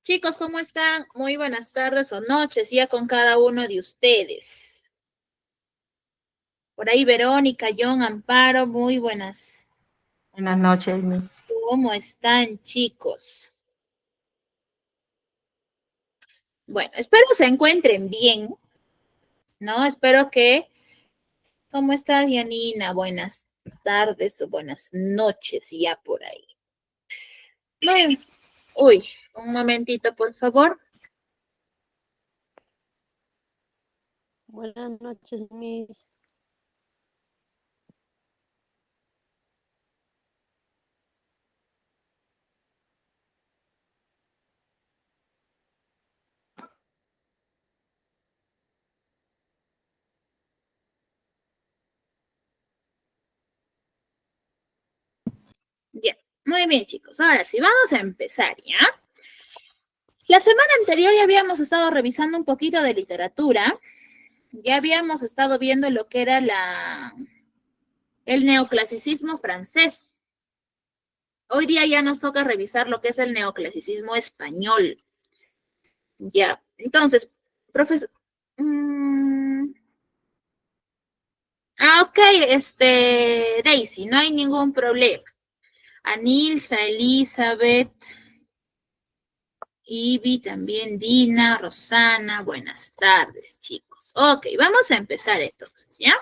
Chicos, ¿cómo están? Muy buenas tardes o noches ya con cada uno de ustedes. Por ahí Verónica, John, Amparo, muy buenas. Buenas noches, mi. ¿Cómo están, chicos? Bueno, espero se encuentren bien, ¿no? Espero que... ¿Cómo estás, Janina? Buenas tardes o buenas noches ya por ahí. Bueno, uy, un momentito, por favor. Buenas noches, mis. Ya, muy bien, chicos. Ahora sí, vamos a empezar, ¿ya? La semana anterior ya habíamos estado revisando un poquito de literatura. Ya habíamos estado viendo lo que era el neoclasicismo francés. Hoy día ya nos toca revisar lo que es el neoclasicismo español. Ya, entonces, profesor. Ok, Daisy, no hay ningún problema. Anilsa, Elizabeth, Ivy, también Dina, Rosana, buenas tardes, chicos. Ok, vamos a empezar entonces, ¿ya?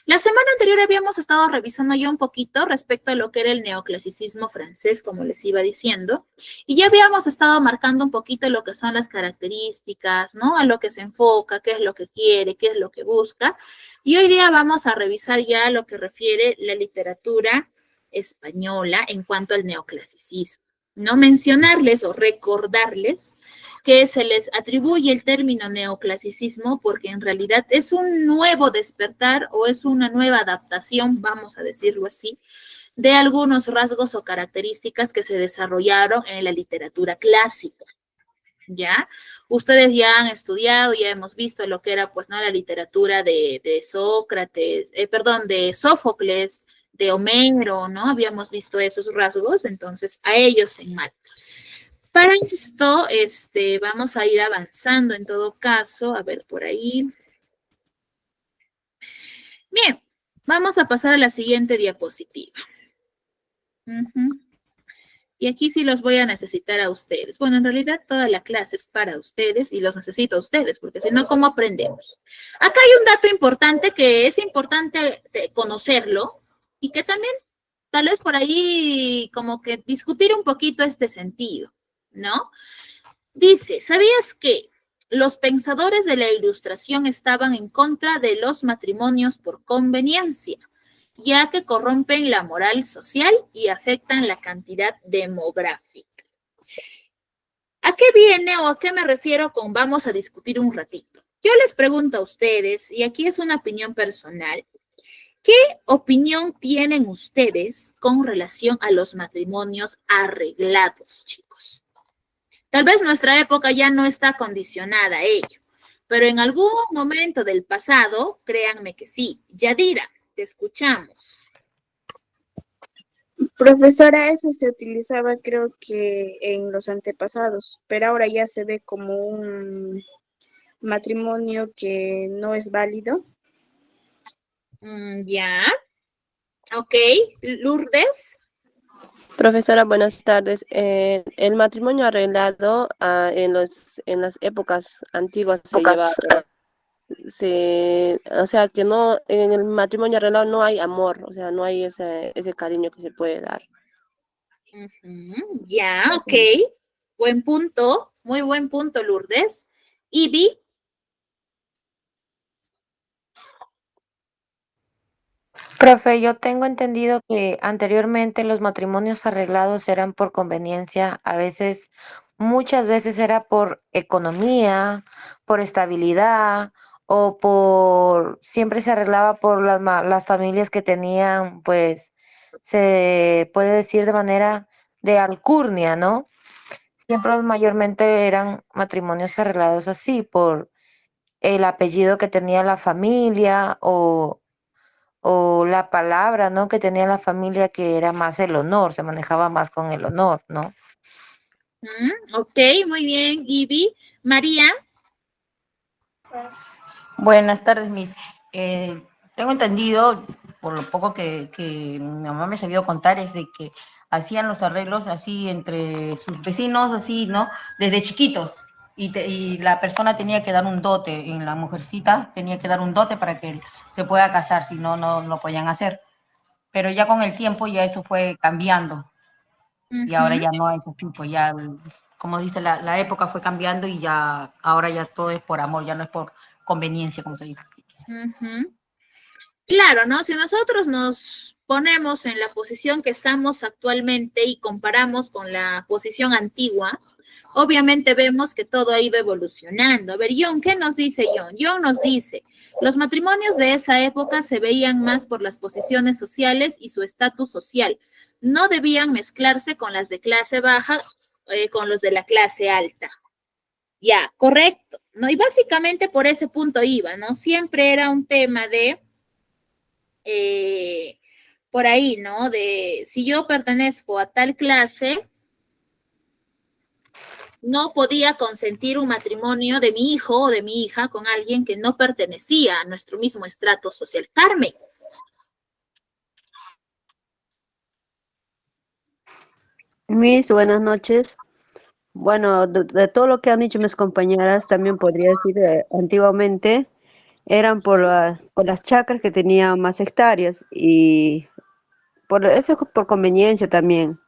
La semana anterior habíamos estado revisando ya un poquito respecto a lo que era el neoclasicismo francés, como les iba diciendo, y ya habíamos estado marcando un poquito lo que son las características, ¿no? A lo que se enfoca, qué es lo que quiere, qué es lo que busca. Y hoy día vamos a revisar ya lo que refiere la literatura española en cuanto al neoclasicismo. No mencionarles o recordarles que se les atribuye el término neoclasicismo porque en realidad es un nuevo despertar o es una nueva adaptación, vamos a decirlo así, de algunos rasgos o características que se desarrollaron en la literatura clásica. ¿Ya? Ustedes ya han estudiado, ya hemos visto lo que era, pues, ¿no? La literatura de Sócrates, perdón, de Sófocles, de Homero, ¿no? Habíamos visto esos rasgos, entonces a ellos se enmarca. Para esto, vamos a ir avanzando en todo caso. A ver, por ahí. Bien, vamos a pasar a la siguiente diapositiva. Uh-huh. Y aquí sí los voy a necesitar a ustedes. Bueno, en realidad toda la clase es para ustedes y los necesito a ustedes, porque si no, ¿cómo aprendemos? Acá hay un dato importante que es importante conocerlo y que también tal vez por ahí como que discutir un poquito este sentido, ¿no? Dice, ¿sabías que los pensadores de la Ilustración estaban en contra de los matrimonios por conveniencia, ya que corrompen la moral social y afectan la cantidad demográfica? ¿A qué viene o a qué me refiero con vamos a discutir un ratito? Yo les pregunto a ustedes, y aquí es una opinión personal, ¿qué opinión tienen ustedes con relación a los matrimonios arreglados, chicos? Tal vez nuestra época ya no está condicionada a ello, pero en algún momento del pasado, créanme que sí. Yadira, te escuchamos. Profesora, eso se utilizaba creo que en los antepasados, pero ahora ya se ve como un matrimonio que no es válido. Ya, ok. Lourdes. Profesora, buenas tardes. El matrimonio arreglado en las épocas antiguas se llevaba, o sea, que no, en el matrimonio arreglado no hay amor, o sea, no hay ese cariño que se puede dar. Ya, ok. Buen punto, muy buen punto, Lourdes. Ivy. Profe, yo tengo entendido que anteriormente los matrimonios arreglados eran por conveniencia, a veces, muchas veces era por economía, por estabilidad o siempre se arreglaba por las familias que tenían, pues, se puede decir de manera de alcurnia, ¿no? Siempre mayormente eran matrimonios arreglados así, por el apellido que tenía la familia o la palabra, ¿no? Que tenía la familia que era más el honor, se manejaba más con el honor, ¿no? Ok, muy bien, Ivy. María. Buenas tardes, Miss. Tengo entendido, por lo poco que mi mamá me sabía contar, es de que hacían los arreglos así entre sus vecinos, así, ¿no? Desde chiquitos. Y la persona tenía que dar un dote, en la mujercita tenía que dar un dote para que se pueda casar, si no, no lo podían hacer. Pero ya con el tiempo ya eso fue cambiando y ahora ya no es así, pues ya, como dice, la época fue cambiando y ya, ahora ya todo es por amor, ya no es por conveniencia, como se dice. Claro, ¿no? Si nosotros nos ponemos en la posición que estamos actualmente y comparamos con la posición antigua, obviamente vemos que todo ha ido evolucionando. A ver, John, ¿qué nos dice John? John nos dice, los matrimonios de esa época se veían más por las posiciones sociales y su estatus social. No debían mezclarse con las de clase baja, con los de la clase alta. Ya, correcto, ¿no? Y básicamente por ese punto iba, ¿no? Siempre era un tema de por ahí, ¿no? De si yo pertenezco a tal clase, no podía consentir un matrimonio de mi hijo o de mi hija con alguien que no pertenecía a nuestro mismo estrato social. Carmen. Miss, buenas noches. Bueno, de todo lo que han dicho mis compañeras, también podría decir, antiguamente eran por las chacras que tenían más hectáreas y por eso es por conveniencia también.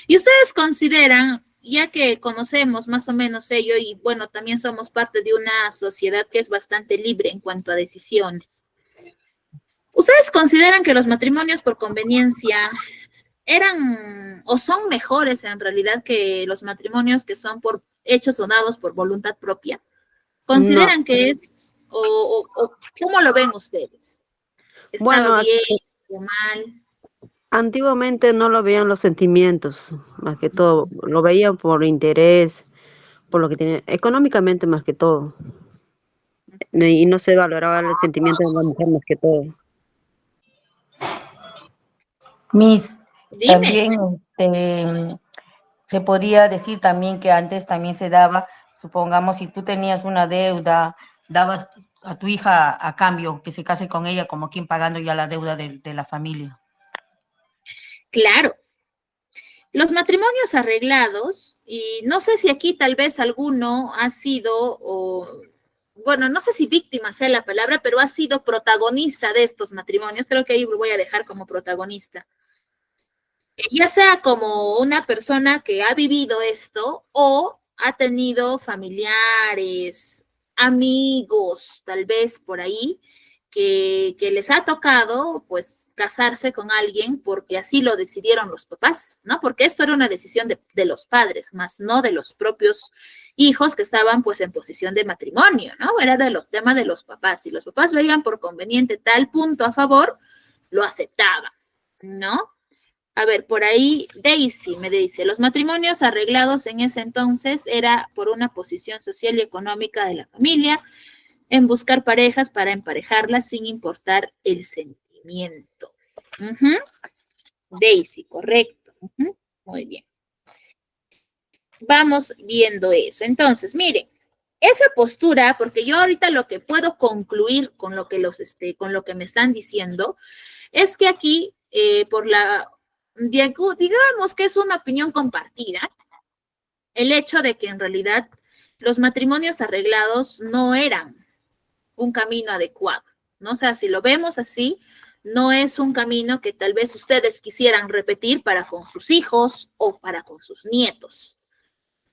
Y ustedes consideran, ya que conocemos más o menos ello y bueno, también somos parte de una sociedad que es bastante libre en cuanto a decisiones. ¿Ustedes consideran que los matrimonios por conveniencia eran o son mejores en realidad que los matrimonios que son por hechos o dados por voluntad propia? No, ¿Consideran que es o cómo lo ven ustedes? ¿Estaba bueno, bien o mal? antiguamente no lo veían los sentimientos, más que todo, lo veían por interés, por lo que tenían, económicamente más que todo, y no se valoraba el sentimiento de la mujer más que todo. Miss, Dime. también se podría decir también que antes también se daba, supongamos, si tú tenías una deuda, dabas a tu hija a cambio que se case con ella, como quien pagando ya la deuda de la familia. Claro, los matrimonios arreglados, y no sé si aquí tal vez alguno ha sido, o, bueno, no sé si víctima sea la palabra, pero ha sido protagonista de estos matrimonios, creo que ahí lo voy a dejar como protagonista. Ya sea como una persona que ha vivido esto o ha tenido familiares, amigos, tal vez por ahí, que les ha tocado pues casarse con alguien porque así lo decidieron los papás, ¿no? Porque esto era una decisión de los padres, más no de los propios hijos que estaban pues en posición de matrimonio, ¿no? Era de los temas de los papás. Si los papás veían por conveniente tal punto a favor, lo aceptaban, ¿no? A ver, por ahí Daisy me dice, los matrimonios arreglados en ese entonces era por una posición social y económica de la familia, en buscar parejas para emparejarlas sin importar el sentimiento. Daisy, correcto. Muy bien. Vamos viendo eso. Entonces, miren, esa postura, porque yo ahorita lo que puedo concluir con lo que con lo que me están diciendo, es que aquí, por la digamos que es una opinión compartida, el hecho de que en realidad los matrimonios arreglados no eran un camino adecuado, ¿no? O sea, si lo vemos así, no es un camino que tal vez ustedes quisieran repetir para con sus hijos o para con sus nietos,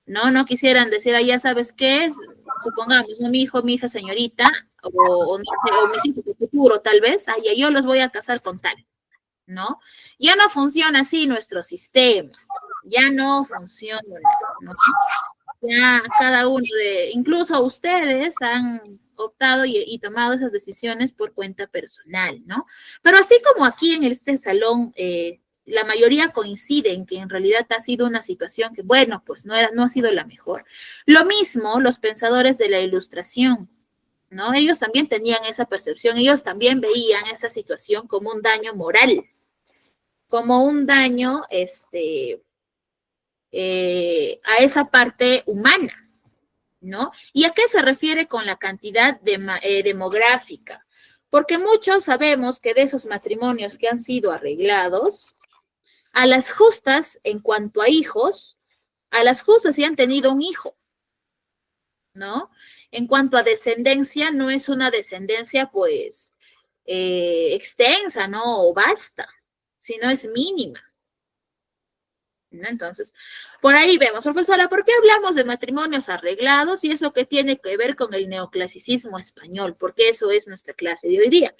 ¿no? No quisieran decir, ah, ya sabes qué es, supongamos, ¿no? Mi hijo, mi hija, señorita, o mis hijos de futuro, tal vez, ah, ya yo los voy a casar con tal. ¿No? Ya no funciona así nuestro sistema, ya no funciona, ¿no? Ya cada uno incluso ustedes han optado y tomado esas decisiones por cuenta personal, ¿no? Pero así como aquí en este salón, la mayoría coinciden que en realidad ha sido una situación que, bueno, pues no ha sido la mejor. Lo mismo los pensadores de la Ilustración, ¿no? Ellos también tenían esa percepción, ellos también veían esta situación como un daño moral, como un daño, a esa parte humana, ¿no? ¿Y a qué se refiere con la cantidad demográfica? Porque muchos sabemos que de esos matrimonios que han sido arreglados, a las justas, en cuanto a hijos, a las justas sí han tenido un hijo, ¿no? En cuanto a descendencia, no es una descendencia, pues, extensa, ¿no? O vasta, sino es mínima, ¿no? Entonces, por ahí vemos, profesora, ¿por qué hablamos de matrimonios arreglados y eso qué tiene que ver con el neoclasicismo español? Porque eso es nuestra clase de hoy día.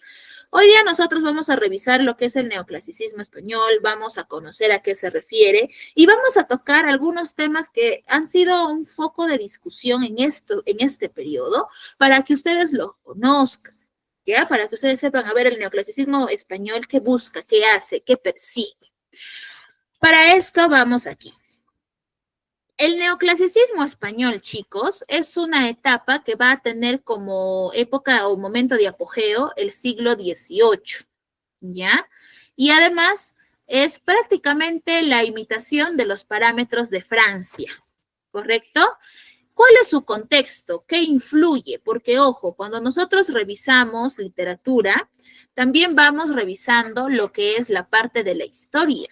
Hoy día nosotros vamos a revisar lo que es el neoclasicismo español, vamos a conocer a qué se refiere y vamos a tocar algunos temas que han sido un foco de discusión en este periodo para que ustedes lo conozcan, ¿ya? Para que ustedes sepan, a ver, el neoclasicismo español, qué busca, qué hace, qué persigue. Para esto vamos aquí. El neoclasicismo español, chicos, es una etapa que va a tener como época o momento de apogeo el siglo XVIII, ¿ya? Y además es prácticamente la imitación de los parámetros de Francia, ¿correcto? ¿Cuál es su contexto? ¿Qué influye? Porque, ojo, cuando nosotros revisamos literatura, también vamos revisando lo que es la parte de la historia.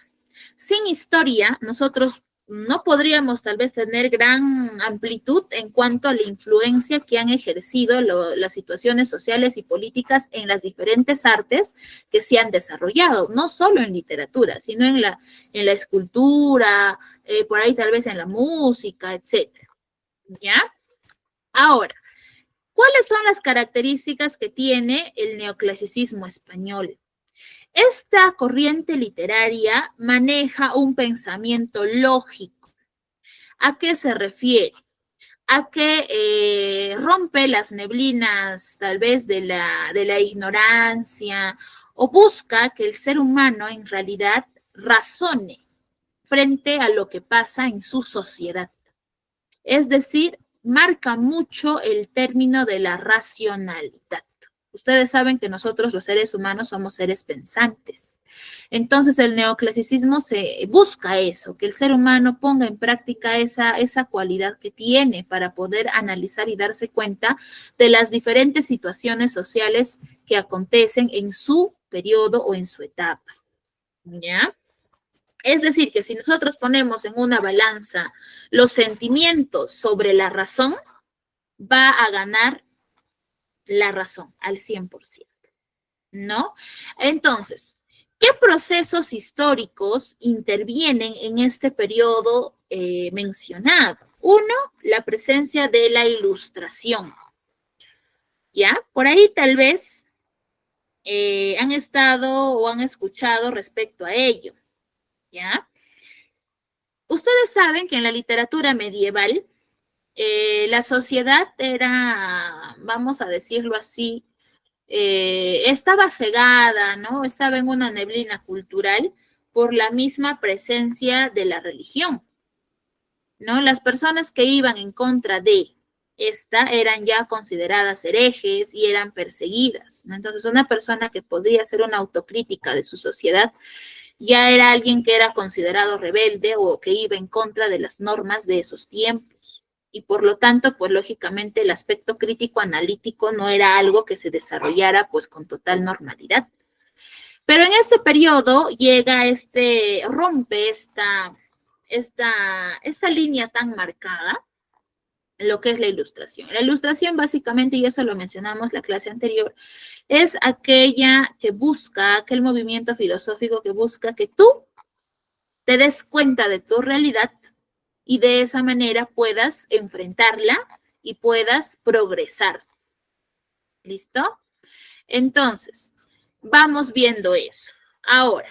Sin historia, nosotros no podríamos tal vez tener gran amplitud en cuanto a la influencia que han ejercido las situaciones sociales y políticas en las diferentes artes que se han desarrollado, no solo en literatura, sino en la escultura, por ahí tal vez en la música, etcétera. ¿Ya? Ahora, ¿cuáles son las características que tiene el neoclasicismo español? Esta corriente literaria maneja un pensamiento lógico. ¿A qué se refiere? A que rompe las neblinas tal vez de la ignorancia o busca que el ser humano en realidad razone frente a lo que pasa en su sociedad. Es decir, marca mucho el término de la racionalidad. Ustedes saben que nosotros los seres humanos somos seres pensantes. Entonces el neoclasicismo se busca eso, que el ser humano ponga en práctica esa cualidad que tiene para poder analizar y darse cuenta de las diferentes situaciones sociales que acontecen en su periodo o en su etapa. ¿Ya? Es decir, que si nosotros ponemos en una balanza los sentimientos sobre la razón, va a ganar la razón al 100%, ¿no? Entonces, ¿qué procesos históricos intervienen en este periodo mencionado? Uno, la presencia de la Ilustración, ¿ya? Por ahí tal vez han estado o han escuchado respecto a ello, ¿ya? Ustedes saben que en la literatura medieval, la sociedad era, vamos a decirlo así, estaba cegada, ¿no? Estaba en una neblina cultural por la misma presencia de la religión, ¿no? Las personas que iban en contra de esta eran ya consideradas herejes y eran perseguidas, ¿no? Entonces, una persona que podría hacer una autocrítica de su sociedad ya era alguien que era considerado rebelde o que iba en contra de las normas de esos tiempos. Y por lo tanto, pues lógicamente el aspecto crítico analítico no era algo que se desarrollara pues con total normalidad. Pero en este periodo llega rompe esta línea tan marcada, lo que es la Ilustración. La Ilustración básicamente, y eso lo mencionamos la clase anterior, es aquel movimiento filosófico que busca que tú te des cuenta de tu realidad y de esa manera puedas enfrentarla y puedas progresar. ¿Listo? Entonces, vamos viendo eso. Ahora,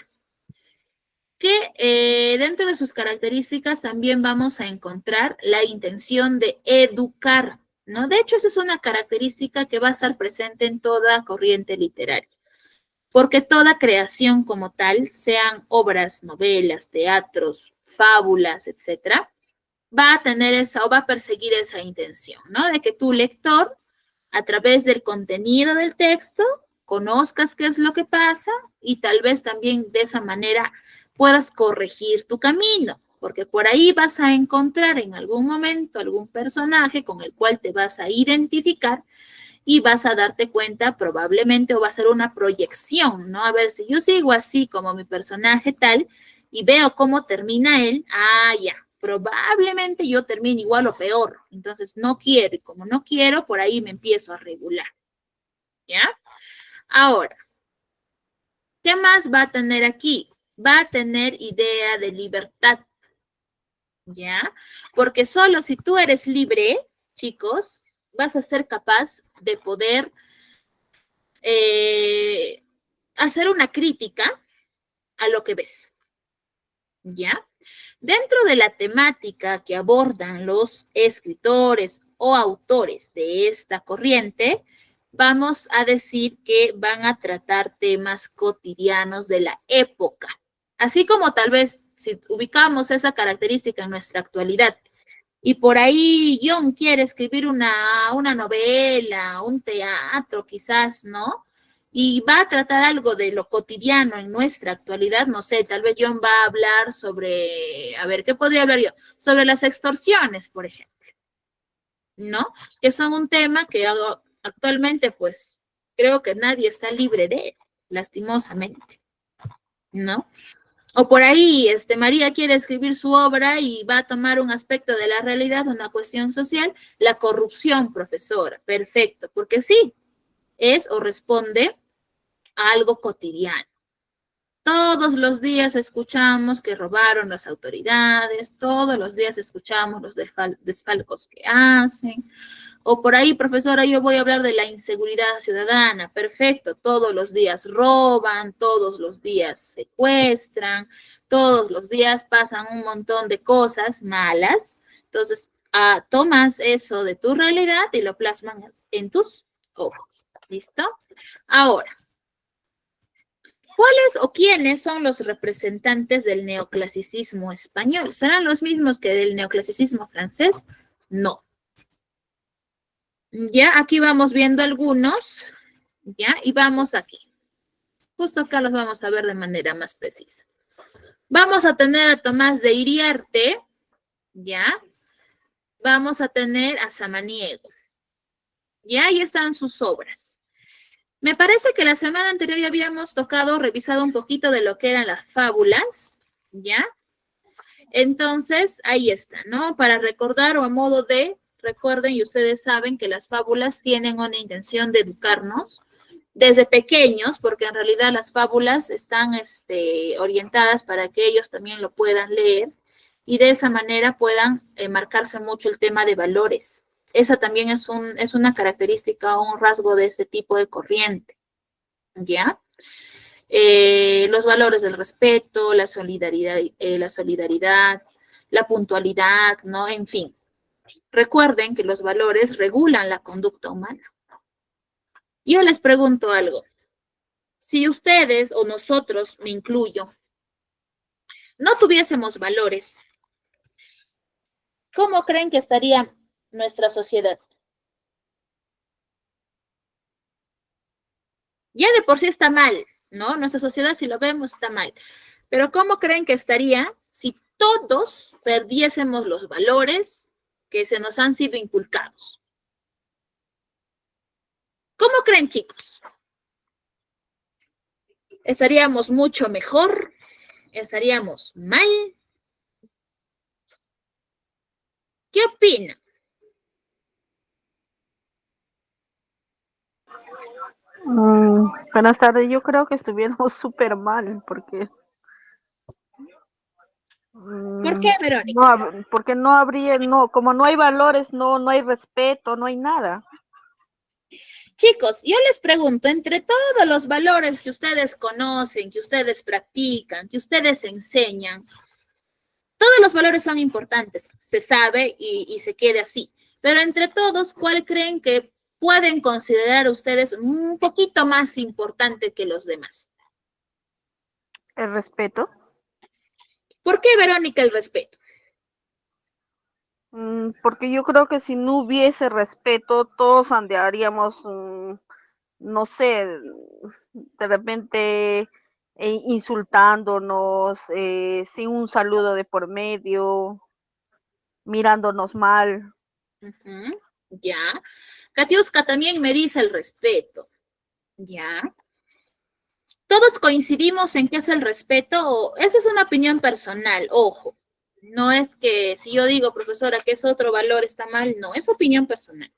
que dentro de sus características también vamos a encontrar la intención de educar, ¿no? De hecho, esa es una característica que va a estar presente en toda corriente literaria, porque toda creación como tal, sean obras, novelas, teatros, fábulas, etcétera, va a tener esa o va a perseguir esa intención, ¿no? De que tu lector, a través del contenido del texto, conozcas qué es lo que pasa y tal vez también de esa manera puedas corregir tu camino, porque por ahí vas a encontrar en algún momento algún personaje con el cual te vas a identificar y vas a darte cuenta probablemente o va a ser una proyección, ¿no? A ver, si yo sigo así como mi personaje tal y veo cómo termina él, ya, probablemente yo termine igual o peor. Entonces no quiero y como no quiero, por ahí me empiezo a regular, ¿ya? Ahora, ¿qué más va a tener aquí? Va a tener idea de libertad, ¿ya? Porque solo si tú eres libre, chicos, vas a ser capaz de poder hacer una crítica a lo que ves, ¿ya? Dentro de la temática que abordan los escritores o autores de esta corriente, vamos a decir que van a tratar temas cotidianos de la época, así como tal vez si ubicamos esa característica en nuestra actualidad y por ahí John quiere escribir una novela, un teatro quizás, ¿no? Y va a tratar algo de lo cotidiano en nuestra actualidad, no sé, tal vez John va a hablar sobre, a ver, ¿qué podría hablar yo? Sobre las extorsiones, por ejemplo, ¿no? Que son un tema que actualmente, pues, creo que nadie está libre de él, lastimosamente, ¿no? O por ahí, María quiere escribir su obra y va a tomar un aspecto de la realidad, una cuestión social, la corrupción, profesora. Perfecto, porque sí, es o responde a algo cotidiano. Todos los días escuchamos que robaron las autoridades, todos los días escuchamos los desfalcos que hacen. O por ahí, profesora, yo voy a hablar de la inseguridad ciudadana. Perfecto, todos los días roban, todos los días secuestran, todos los días pasan un montón de cosas malas. Entonces, tomas eso de tu realidad y lo plasmas en tus ojos. ¿Listo? Ahora, ¿cuáles o quiénes son los representantes del neoclasicismo español? ¿Serán los mismos que del neoclasicismo francés? No. Ya, aquí vamos viendo algunos, ya, y vamos aquí. Justo acá los vamos a ver de manera más precisa. Vamos a tener a Tomás de Iriarte, ya. Vamos a tener a Samaniego. Ya, ahí están sus obras. Me parece que la semana anterior ya habíamos revisado un poquito de lo que eran las fábulas, ya. Entonces, ahí está, ¿no? Para recordar o a modo de recuerden y ustedes saben que las fábulas tienen una intención de educarnos desde pequeños, porque en realidad las fábulas están orientadas para que ellos también lo puedan leer y de esa manera puedan marcarse mucho el tema de valores. Esa también es una característica o un rasgo de este tipo de corriente, ¿ya? Los valores del respeto, la solidaridad, la puntualidad, ¿no? En fin. Recuerden que los valores regulan la conducta humana. Yo les pregunto algo. Si ustedes o nosotros, me incluyo, no tuviésemos valores, ¿cómo creen que estaría nuestra sociedad? Ya de por sí está mal, ¿no? Nuestra sociedad, si lo vemos, está mal. Pero ¿cómo creen que estaría si todos perdiésemos los valores que se nos han sido inculcados? ¿Cómo creen, chicos? ¿Estaríamos mucho mejor? ¿Estaríamos mal? ¿Qué opinan? Buenas tardes, yo creo que estuviéramos súper mal, porque ¿Por qué, Verónica? porque no habría, como no hay valores, no hay respeto, no hay nada. Chicos, yo les pregunto, entre todos los valores que ustedes conocen, que ustedes practican, que ustedes enseñan, todos los valores son importantes, se sabe y se quede así. Pero entre todos, ¿cuál creen que pueden considerar ustedes un poquito más importante que los demás? El respeto. ¿Por qué, Verónica, el respeto? Porque yo creo que si no hubiese respeto, todos andaríamos, no sé, de repente insultándonos, sin un saludo de por medio, mirándonos mal. Ujú, ya. Katiuska también me dice el respeto. Ya. Todos coincidimos en qué es el respeto, o esa es una opinión personal, ojo. No es que si yo digo, profesora, que es otro valor, está mal, no, es opinión personal.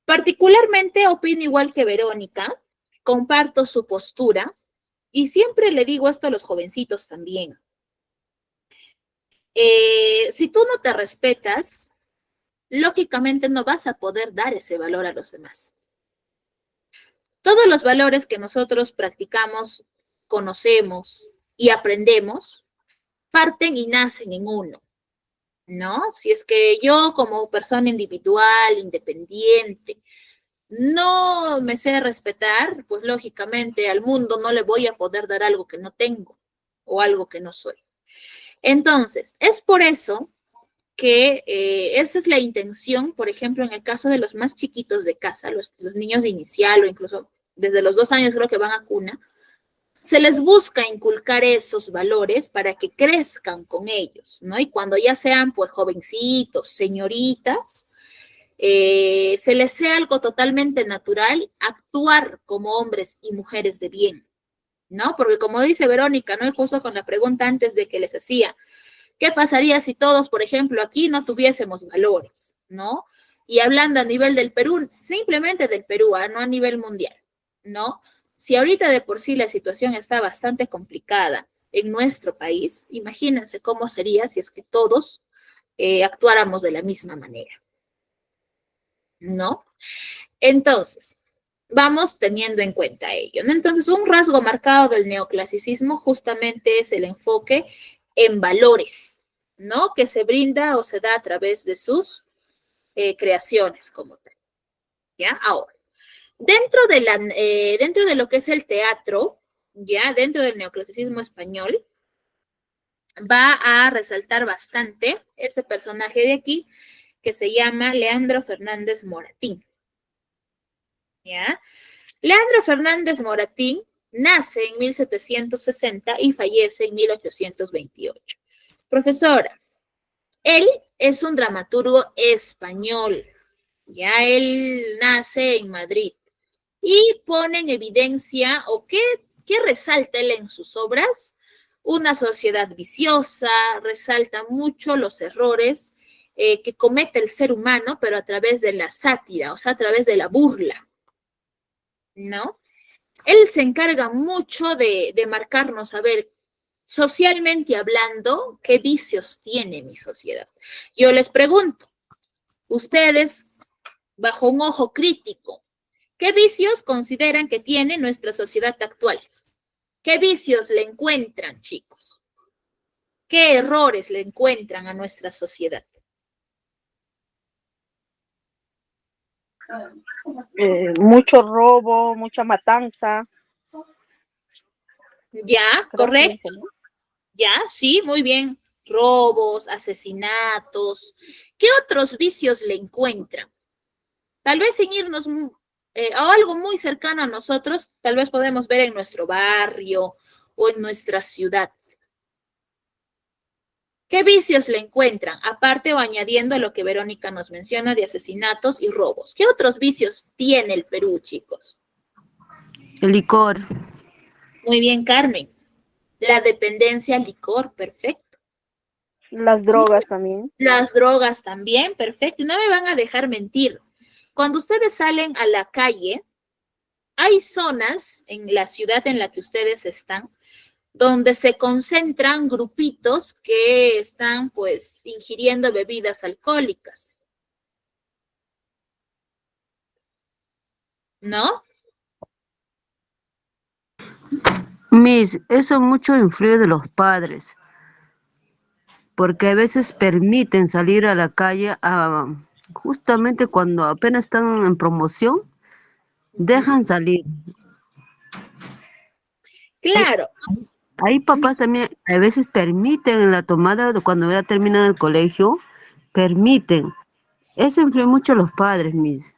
Particularmente opino igual que Verónica, comparto su postura y siempre le digo esto a los jovencitos también. Si tú no te respetas, lógicamente no vas a poder dar ese valor a los demás. Todos los valores que nosotros practicamos, conocemos y aprendemos, parten y nacen en uno, ¿no? Si es que yo como persona individual, independiente, no me sé respetar, pues lógicamente al mundo no le voy a poder dar algo que no tengo o algo que no soy. Entonces, es por eso que esa es la intención, por ejemplo, en el caso de los más chiquitos de casa, los niños de inicial o incluso desde los 2 años creo que van a cuna, se les busca inculcar esos valores para que crezcan con ellos, ¿no? Y cuando ya sean pues jovencitos, señoritas, se les sea algo totalmente natural actuar como hombres y mujeres de bien, ¿no? Porque como dice Verónica, ¿no? Y justo con la pregunta antes de que les hacía, ¿qué pasaría si todos, por ejemplo, aquí no tuviésemos valores, ¿no? Y hablando a nivel del Perú, simplemente del Perú, no a nivel mundial, ¿no? Si ahorita de por sí la situación está bastante complicada en nuestro país, imagínense cómo sería si es que todos actuáramos de la misma manera, ¿no? Entonces, vamos teniendo en cuenta ello, ¿no? Entonces, un rasgo marcado del neoclasicismo justamente es el enfoque en valores, ¿no? Que se brinda o se da a través de sus creaciones como tal, ¿ya? Ahora, dentro de lo que es el teatro, ¿ya? Dentro del neoclasicismo español, va a resaltar bastante este personaje de aquí que se llama Leandro Fernández Moratín, ¿ya? Leandro Fernández Moratín nace en 1760 y fallece en 1828. Profesora, él es un dramaturgo español, ya él nace en Madrid y pone en evidencia o qué resalta él en sus obras, una sociedad viciosa, resalta mucho los errores que comete el ser humano, pero a través de la sátira, o sea, a través de la burla, ¿no? Él se encarga mucho de marcarnos, a ver, socialmente hablando, qué vicios tiene mi sociedad. Yo les pregunto, ustedes, bajo un ojo crítico, ¿qué vicios consideran que tiene nuestra sociedad actual? ¿Qué vicios le encuentran, chicos? ¿Qué errores le encuentran a nuestra sociedad? Mucho robo, mucha matanza. Ya, Creo correcto. que, ¿no? Ya, sí, muy bien. Robos, asesinatos. ¿Qué otros vicios le encuentran? Tal vez sin irnos a algo muy cercano a nosotros, tal vez podemos ver en nuestro barrio o en nuestra ciudad. ¿Qué vicios le encuentran? Aparte o añadiendo a lo que Verónica nos menciona de asesinatos y robos. ¿Qué otros vicios tiene el Perú, chicos? El licor. Muy bien, Carmen. La dependencia al licor, perfecto. Las drogas también. Las drogas también, perfecto. Y no me van a dejar mentir. Cuando ustedes salen a la calle, hay zonas en la ciudad en la que ustedes están donde se concentran grupitos que están pues ingiriendo bebidas alcohólicas, ¿no? Miss, eso mucho influye de los padres, porque a veces permiten salir a la calle justamente cuando apenas están en promoción, dejan salir. Claro, Ahí papás también a veces permiten en la tomada de cuando ya terminan el colegio, permiten. Eso influye mucho a los padres, Miss.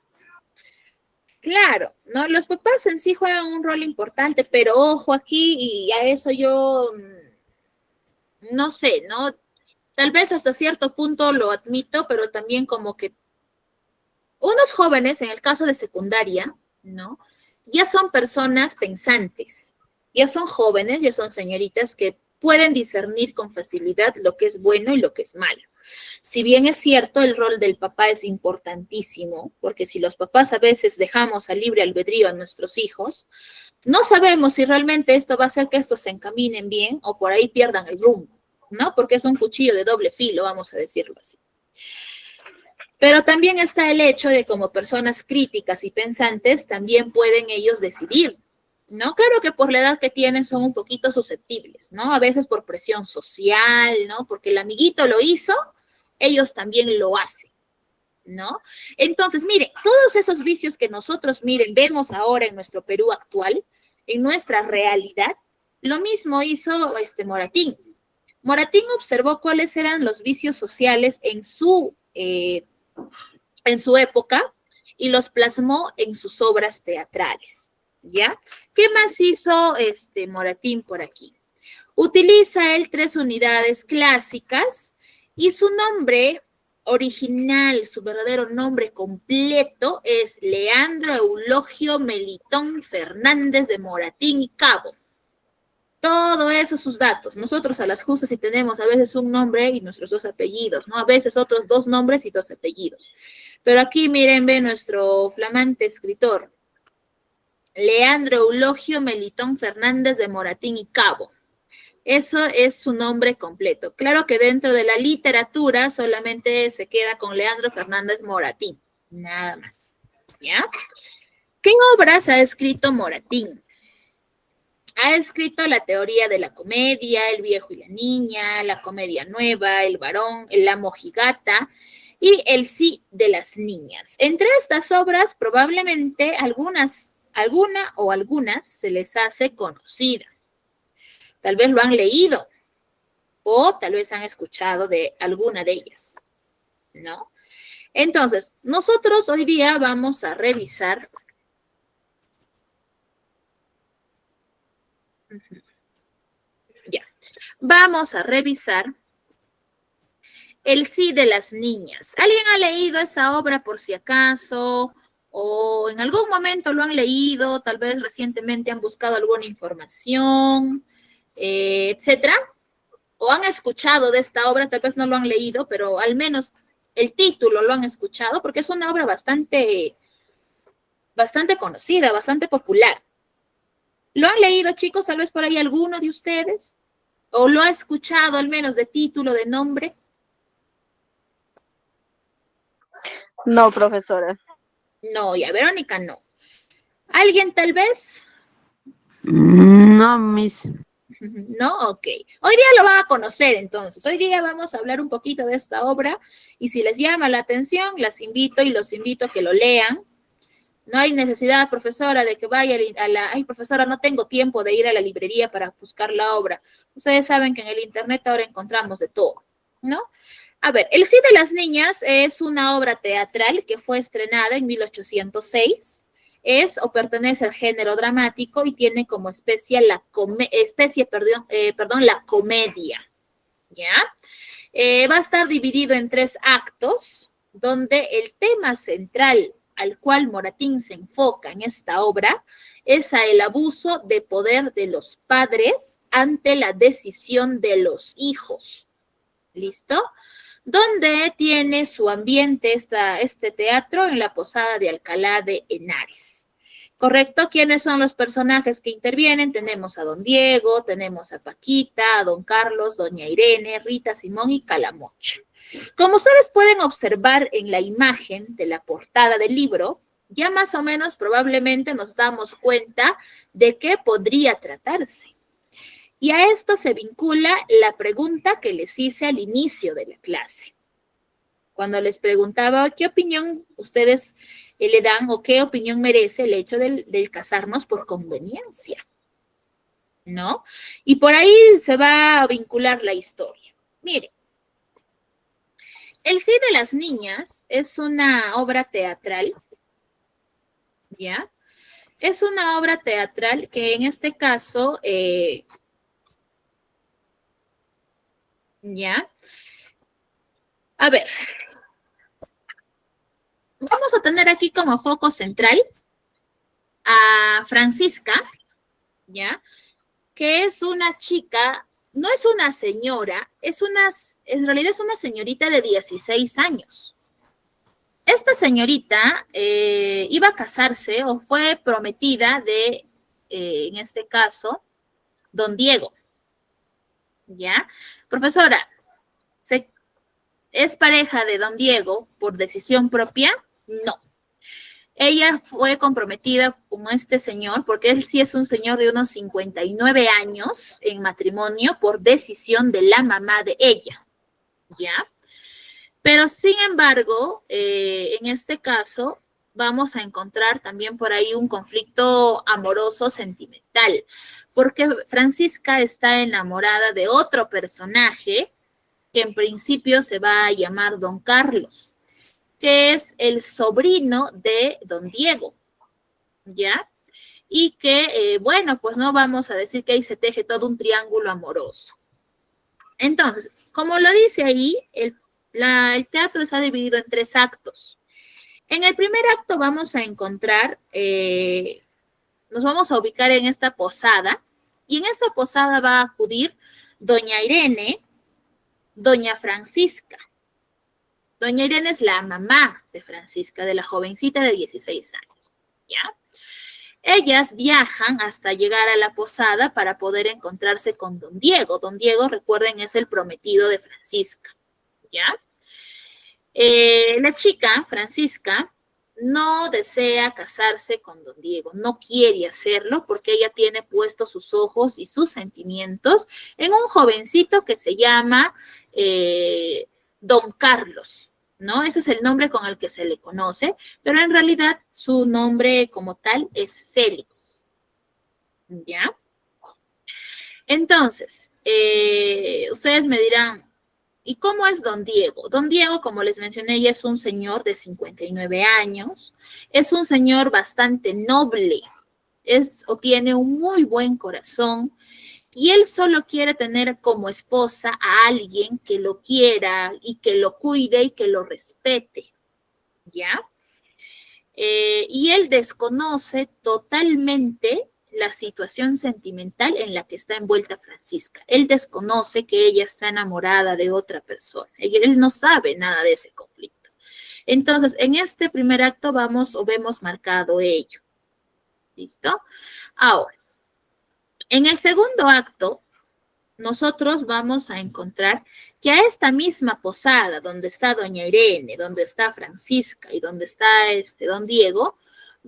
Claro, ¿no? Los papás en sí juegan un rol importante, pero ojo aquí, y a eso yo no sé, ¿no? Tal vez hasta cierto punto lo admito, pero también como que unos jóvenes, en el caso de secundaria, ¿no? Ya son personas pensantes, ya son jóvenes, ya son señoritas que pueden discernir con facilidad lo que es bueno y lo que es malo. Si bien es cierto, el rol del papá es importantísimo, porque si los papás a veces dejamos a libre albedrío a nuestros hijos, no sabemos si realmente esto va a hacer que estos se encaminen bien o por ahí pierdan el rumbo, ¿no? Porque es un cuchillo de doble filo, vamos a decirlo así. Pero también está el hecho de como personas críticas y pensantes también pueden ellos decidir, ¿no? Claro que por la edad que tienen son un poquito susceptibles, ¿no? A veces por presión social, ¿no? Porque el amiguito lo hizo, ellos también lo hacen, ¿no? Entonces, miren, todos esos vicios que nosotros, miren, vemos ahora en nuestro Perú actual, en nuestra realidad, lo mismo hizo Moratín. Moratín observó cuáles eran los vicios sociales en su época y los plasmó en sus obras teatrales, ¿ya? ¿Qué más hizo Moratín por aquí? Utiliza él 3 unidades clásicas y su nombre original, su verdadero nombre completo es Leandro Eulogio Melitón Fernández de Moratín y Cabo. Todo eso, sus datos. Nosotros a las justas sí tenemos a veces un nombre y nuestros 2 apellidos, ¿no? A veces otros 2 nombres y 2 apellidos. Pero aquí miren, ve nuestro flamante escritor, Leandro Eulogio Melitón Fernández de Moratín y Cabo. Eso es su nombre completo. Claro que dentro de la literatura solamente se queda con Leandro Fernández Moratín, nada más. ¿Ya? ¿Qué obras ha escrito Moratín? Ha escrito la teoría de la comedia, El viejo y la niña, la comedia nueva, El varón, la mojigata y El sí de las niñas. Entre estas obras, probablemente alguna o algunas se les hace conocida. Tal vez lo han leído o tal vez han escuchado de alguna de ellas, ¿no? Entonces, nosotros hoy día vamos a revisar. Ya. Vamos a revisar El sí de las niñas. ¿Alguien ha leído esa obra por si acaso? ¿O en algún momento lo han leído? Tal vez recientemente han buscado alguna información, etcétera. ¿O han escuchado de esta obra? Tal vez no lo han leído, pero al menos el título lo han escuchado, porque es una obra bastante conocida, bastante popular. ¿Lo han leído, chicos? Tal vez por ahí alguno de ustedes. ¿O lo ha escuchado al menos de título, de nombre? No, profesora. No, y a Verónica no. ¿Alguien tal vez? No, Miss. No, ok. Hoy día lo van a conocer entonces. Hoy día vamos a hablar un poquito de esta obra y si les llama la atención, las invito y los invito a que lo lean. No hay necesidad, profesora, de que vaya a la... Ay, profesora, no tengo tiempo de ir a la librería para buscar la obra. Ustedes saben que en el internet ahora encontramos de todo, ¿no? A ver, El sí de las niñas es una obra teatral que fue estrenada en 1806. Es o pertenece al género dramático y tiene como especie la comedia, ¿ya? Va a estar dividido en 3 actos, donde el tema central al cual Moratín se enfoca en esta obra es a el abuso de poder de los padres ante la decisión de los hijos. ¿Listo? Donde tiene su ambiente este teatro en la posada de Alcalá de Henares. ¿Correcto? ¿Quiénes son los personajes que intervienen? Tenemos a don Diego, tenemos a Paquita, a don Carlos, doña Irene, Rita Simón y Calamocha. Como ustedes pueden observar en la imagen de la portada del libro, ya más o menos probablemente nos damos cuenta de qué podría tratarse. Y a esto se vincula la pregunta que les hice al inicio de la clase. Cuando les preguntaba qué opinión ustedes le dan o qué opinión merece el hecho del casarnos por conveniencia, ¿no? Y por ahí se va a vincular la historia. Miren, El sí de las niñas es una obra teatral ¿ya? Es una obra teatral que en este caso, ¿ya? A ver, vamos a tener aquí como foco central a Francisca, ¿ya? Que es una chica, no es una señora, en realidad es una señorita de 16 años. Esta señorita iba a casarse o fue prometida de, en este caso, don Diego, ¿ya? Profesora, ¿es pareja de don Diego por decisión propia? No. Ella fue comprometida con este señor, porque él sí es un señor de unos 59 años en matrimonio por decisión de la mamá de ella, ¿ya? Pero sin embargo, en este caso, vamos a encontrar también por ahí un conflicto amoroso sentimental, porque Francisca está enamorada de otro personaje que en principio se va a llamar Don Carlos, que es el sobrino de Don Diego, ¿ya? Y que, bueno, pues no vamos a decir que ahí se teje todo un triángulo amoroso. Entonces, como lo dice ahí, el teatro está dividido en 3 actos. En el primer acto vamos a encontrar, nos vamos a ubicar en esta posada, y en esta posada va a acudir doña Irene, doña Francisca. Doña Irene es la mamá de Francisca, de la jovencita de 16 años, ¿ya? Ellas viajan hasta llegar a la posada para poder encontrarse con don Diego. Don Diego, recuerden, es el prometido de Francisca, ¿ya? La chica, Francisca, no desea casarse con don Diego, no quiere hacerlo porque ella tiene puestos sus ojos y sus sentimientos en un jovencito que se llama Don Carlos, ¿no? Ese es el nombre con el que se le conoce, pero en realidad su nombre como tal es Félix, ¿ya? Entonces, ustedes me dirán, ¿y cómo es don Diego? Don Diego, como les mencioné, ya es un señor de 59 años, es un señor bastante noble, o tiene un muy buen corazón, y él solo quiere tener como esposa a alguien que lo quiera y que lo cuide y que lo respete, ¿ya? Y él desconoce totalmente la situación sentimental en la que está envuelta Francisca. Él desconoce que ella está enamorada de otra persona. Él no sabe nada de ese conflicto. Entonces, en este primer acto vemos marcado ello. ¿Listo? Ahora, en el segundo acto, nosotros vamos a encontrar que a esta misma posada donde está doña Irene, donde está Francisca y donde está don Diego,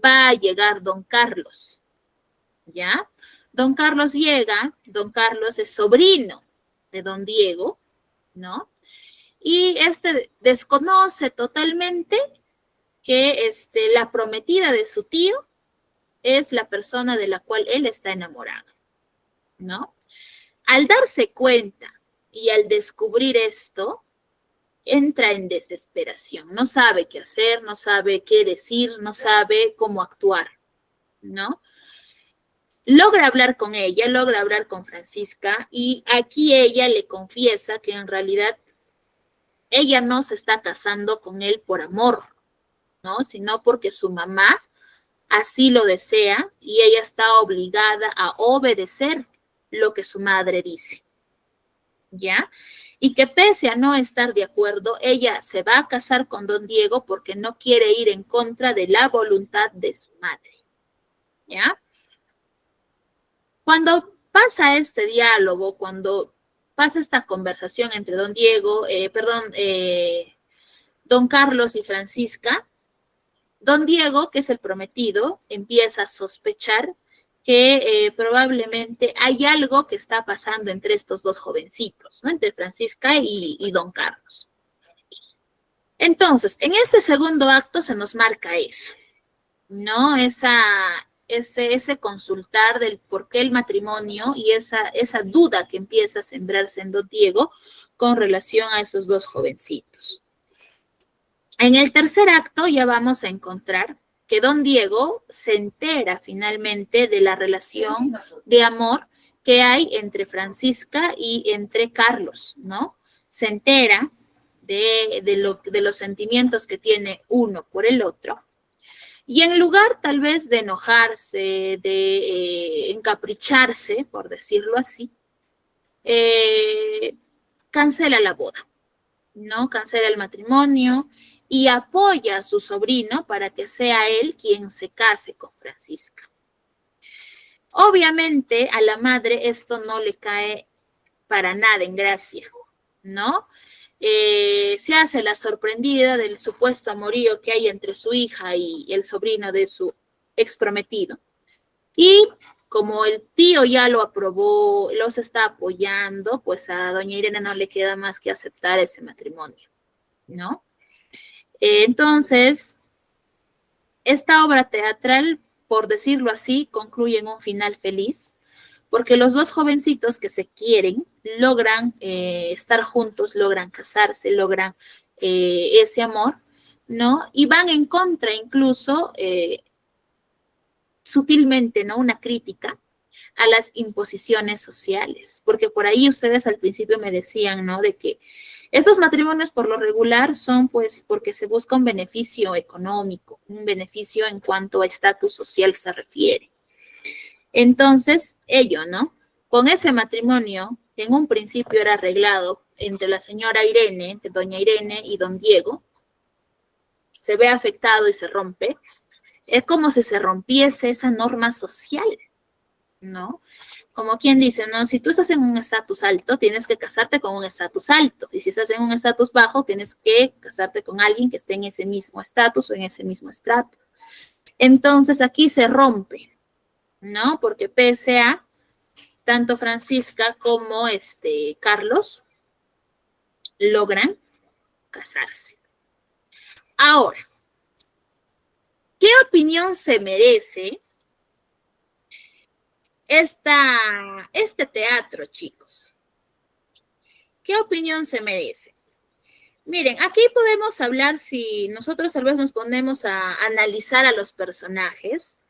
va a llegar don Carlos, ¿ya? Don Carlos llega, don Carlos es sobrino de don Diego, ¿no? Y desconoce totalmente que la prometida de su tío es la persona de la cual él está enamorado, ¿no? Al darse cuenta y al descubrir esto, entra en desesperación, no sabe qué hacer, no sabe qué decir, no sabe cómo actuar, ¿no? Logra hablar con ella, logra hablar con Francisca, y aquí ella le confiesa que en realidad ella no se está casando con él por amor, ¿no? Sino porque su mamá así lo desea y ella está obligada a obedecer lo que su madre dice, ¿ya? Y que pese a no estar de acuerdo, ella se va a casar con don Diego porque no quiere ir en contra de la voluntad de su madre, ¿ya? Cuando pasa este diálogo, cuando pasa esta conversación entre don Diego, don Carlos y Francisca, don Diego, que es el prometido, empieza a sospechar que probablemente hay algo que está pasando entre estos dos jovencitos, ¿no? Entre Francisca y don Carlos. Entonces, en este segundo acto se nos marca eso, ¿no? Ese consultar del por qué el matrimonio y esa duda que empieza a sembrarse en don Diego con relación a esos dos jovencitos. En el tercer acto ya vamos a encontrar que don Diego se entera finalmente de la relación de amor que hay entre Francisca y entre Carlos, ¿no? Se entera de los sentimientos que tiene uno por el otro. Y en lugar tal vez de enojarse, de encapricharse, por decirlo así, cancela la boda, ¿no? Cancela el matrimonio y apoya a su sobrino para que sea él quien se case con Francisca. Obviamente a la madre esto no le cae para nada en gracia, ¿no? Se hace la sorprendida del supuesto amorío que hay entre su hija y el sobrino de su ex prometido. Y como el tío ya lo aprobó, los está apoyando, pues a doña Irene no le queda más que aceptar ese matrimonio, ¿no? Entonces, esta obra teatral, por decirlo así, concluye en un final feliz, porque los dos jovencitos que se quieren logran estar juntos, logran casarse, logran ese amor, ¿no? Y van en contra incluso, sutilmente, ¿no? Una crítica a las imposiciones sociales, porque por ahí ustedes al principio me decían, ¿no? De que estos matrimonios por lo regular son pues porque se busca un beneficio económico, un beneficio en cuanto a estatus social se refiere. Entonces, ello, ¿no? Con ese matrimonio, que en un principio era arreglado entre la señora Irene, entre doña Irene y don Diego, se ve afectado y se rompe. Es como si se rompiese esa norma social, ¿no? Como quien dice, no, si tú estás en un estatus alto, tienes que casarte con un estatus alto. Y si estás en un estatus bajo, tienes que casarte con alguien que esté en ese mismo estatus o en ese mismo estrato. Entonces aquí se rompe, ¿no? Porque pese a tanto Francisca como Carlos logran casarse. Ahora, ¿qué opinión se merece este teatro, chicos? ¿Qué opinión se merece? Miren, aquí podemos hablar, si nosotros tal vez nos ponemos a analizar a los personajes,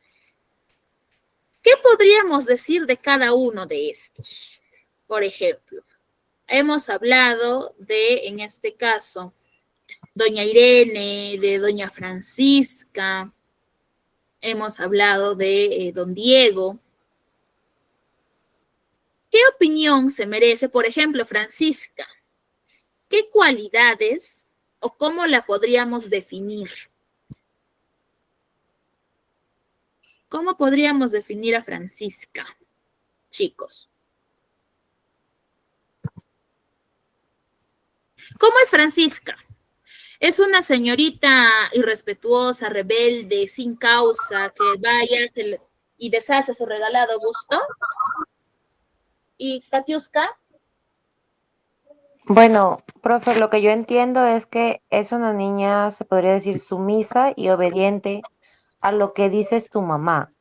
¿qué podríamos decir de cada uno de estos? Por ejemplo, hemos hablado de, en este caso, doña Irene, de doña Francisca, hemos hablado de don Diego. ¿Qué opinión se merece, por ejemplo, Francisca? ¿Qué cualidades o cómo la podríamos definir? ¿Cómo podríamos definir a Francisca, chicos? ¿Cómo es Francisca? Es una señorita irrespetuosa, rebelde, sin causa, que vaya y deshace su regalado gusto. ¿Y Katiuska? Bueno, profe, lo que yo entiendo es que es una niña, se podría decir, sumisa y obediente a lo que dices tu mamá.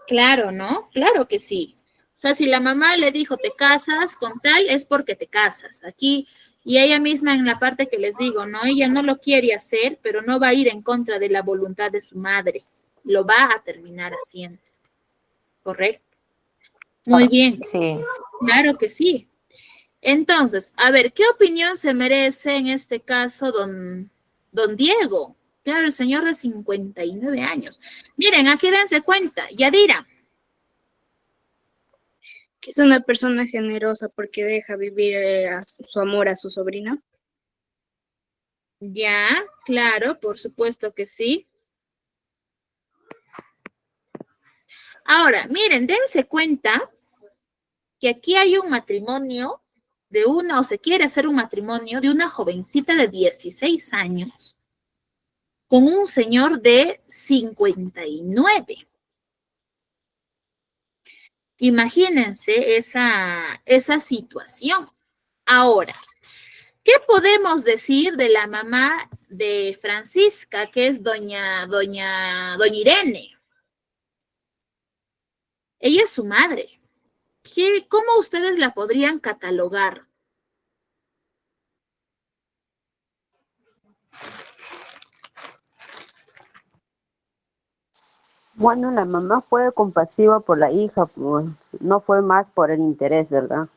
Claro, ¿no? Claro que sí. O sea, si la mamá le dijo te casas con tal, es porque te casas. Aquí, y ella misma en la parte que les digo, ¿no? Ella no lo quiere hacer, pero no va a ir en contra de la voluntad de su madre. Lo va a terminar haciendo. ¿Correcto? Muy bien. Sí. Claro que sí. Entonces, a ver, ¿qué opinión se merece en este caso don Diego? Claro, el señor de 59 años. Miren, aquí dense cuenta, Yadira. Que es una persona generosa porque deja vivir su amor a su sobrina. Ya, claro, por supuesto que sí. Ahora, miren, dense cuenta que aquí hay un matrimonio o se quiere hacer un matrimonio de una jovencita de 16 años con un señor de 59. Imagínense esa situación. Ahora, ¿qué podemos decir de la mamá de Francisca, que es doña Irene? Ella es su madre. ¿Cómo ustedes la podrían catalogar? Bueno, la mamá fue compasiva por la hija, pues, no fue más por el interés, ¿verdad?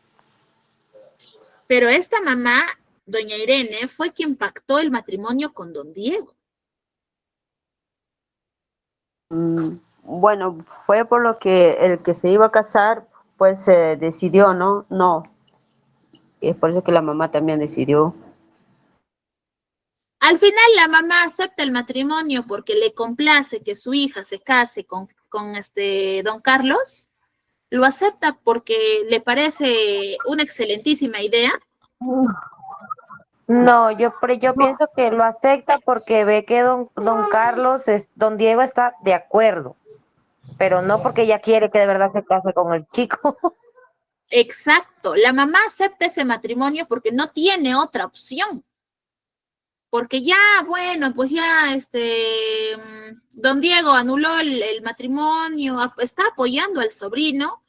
Pero esta mamá, doña Irene, fue quien pactó el matrimonio con don Diego. Bueno, fue por lo que el que se iba a casar, pues decidió, ¿no? No, es por eso que la mamá también decidió. Al final la mamá acepta el matrimonio porque le complace que su hija se case con este don Carlos. Lo acepta porque le parece una excelentísima idea. No, yo pienso que lo acepta porque ve que don Carlos, don Diego está de acuerdo, pero no porque ella quiere que de verdad se case con el chico. Exacto, la mamá acepta ese matrimonio porque no tiene otra opción. Porque ya, bueno, pues ya don Diego anuló el matrimonio, está apoyando al sobrino,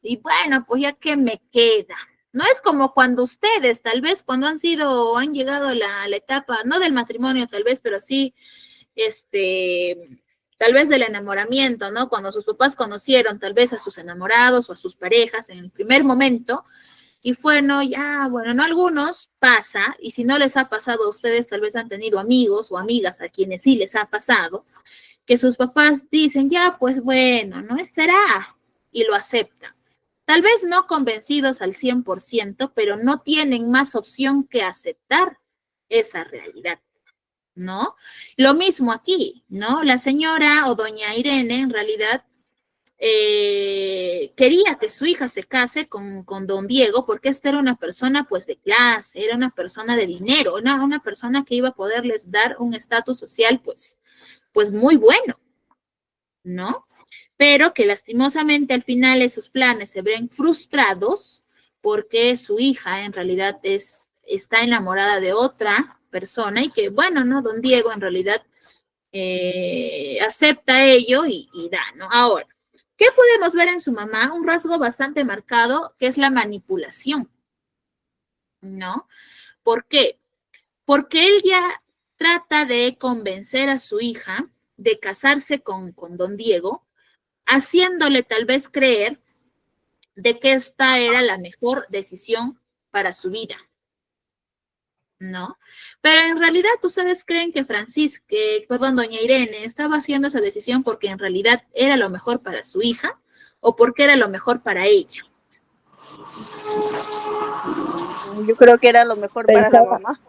y bueno, pues ya que me queda. No es como cuando ustedes, tal vez cuando han sido o han llegado a la etapa, no del matrimonio tal vez, pero sí, tal vez del enamoramiento, ¿no? Cuando sus papás conocieron tal vez a sus enamorados o a sus parejas en el primer momento, y fue, no, ya, bueno, no algunos pasa, y si no les ha pasado a ustedes, tal vez han tenido amigos o amigas a quienes sí les ha pasado, que sus papás dicen, ya, pues bueno, no será, y lo aceptan. Tal vez no convencidos al 100%, pero no tienen más opción que aceptar esa realidad, ¿no? Lo mismo aquí, ¿no? La señora o doña Irene, en realidad, quería que su hija se case con don Diego porque esta era una persona pues de clase, era una persona de dinero, una persona que iba a poderles dar un estatus social pues muy bueno, ¿no? Pero que lastimosamente al final esos planes se ven frustrados porque su hija en realidad está enamorada de otra persona y que bueno, ¿no? Don Diego en realidad acepta ello y da, ¿no? Ahora, ¿qué podemos ver en su mamá? Un rasgo bastante marcado que es la manipulación, ¿no? ¿Por qué? Porque él ya trata de convencer a su hija de casarse con don Diego, haciéndole tal vez creer de que esta era la mejor decisión para su vida, ¿no? Pero en realidad ustedes creen que doña Irene estaba haciendo esa decisión porque en realidad era lo mejor para su hija o porque era lo mejor para ella. Yo creo que era lo mejor para la Pensaba, mamá.